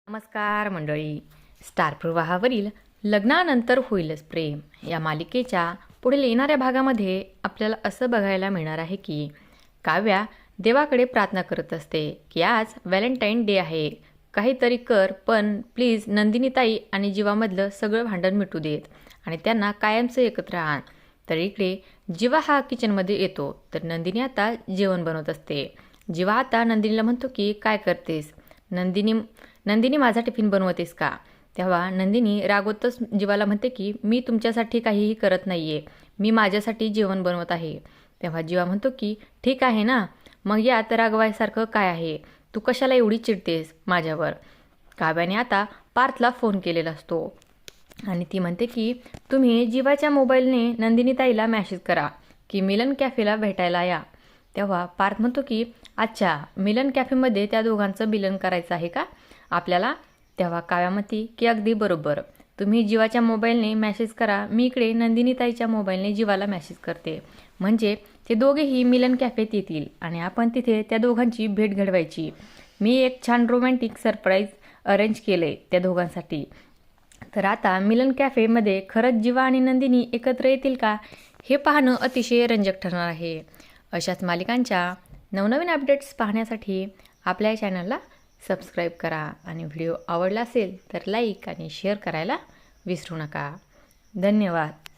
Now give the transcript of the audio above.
नमस्कार मंडळी. स्टार प्रवाहावरील लग्नानंतर होईलच प्रेम या मालिकेच्या पुढील येणाऱ्या भागामध्ये आपल्याला असं बघायला मिळणार आहे की काव्या देवाकडे प्रार्थना करत असते की आज व्हॅलेंटाईन डे आहे, काहीतरी कर, पण प्लीज नंदिनीताई आणि जीवामधलं सगळं भांडण मिटू देत आणि त्यांना कायमचं एकत्र आण. तर इकडे जीवा हा किचनमध्ये येतो तर नंदिनी आता जेवण बनवत असते. जीवा आता नंदिनीला म्हणतो की काय करतेस नंदिनी माझा टिफिन बनवतेस का? तेव्हा नंदिनी रागवतच जीवाला म्हणते की मी तुमच्यासाठी काहीही करत नाही आहे, मी माझ्यासाठी जेवण बनवत आहे. तेव्हा जीवा म्हणतो की ठीक आहे ना, मग यात रागवायसारखं काय आहे, तू कशाला एवढी चिडतेस माझ्यावर. काव्याने आता पार्थला फोन केलेला असतो आणि ती म्हणते की तुम्ही जीवाच्या मोबाईलने नंदिनीताईला मॅसेज करा की मिलन कॅफेला भेटायला या. तेव्हा पार्थ म्हणतो की अच्छा, मिलन कॅफेमध्ये त्या दोघांचं मिलन करायचं आहे का आपल्याला? तेव्हा काव्या म्हणते की अगदी बरोबर, तुम्ही जीवाच्या मोबाईलने मॅसेज करा, मी इकडे नंदिनीताईच्या मोबाईलने जीवाला मॅसेज करते, म्हणजे ते दोघेही मिलन कॅफेत येतील आणि आपण तिथे त्या दोघांची भेट घडवायची. मी एक छान रोमॅन्टिक सरप्राईज अरेंज केले त्या दोघांसाठी. तर आता मिलन कॅफेमध्ये खरंच जीवा आणि नंदिनी एकत्र येतील का, हे पाहणं अतिशय रंजक ठरणार आहे. अशाच मालिकांच्या नवनवीन अपडेट्स पाहण्यासाठी आपल्या चॅनलला सबस्क्राईब करा आणि व्हिडिओ आवडला असेल तर लाईक आणि शेअर करायला विसरू नका. धन्यवाद.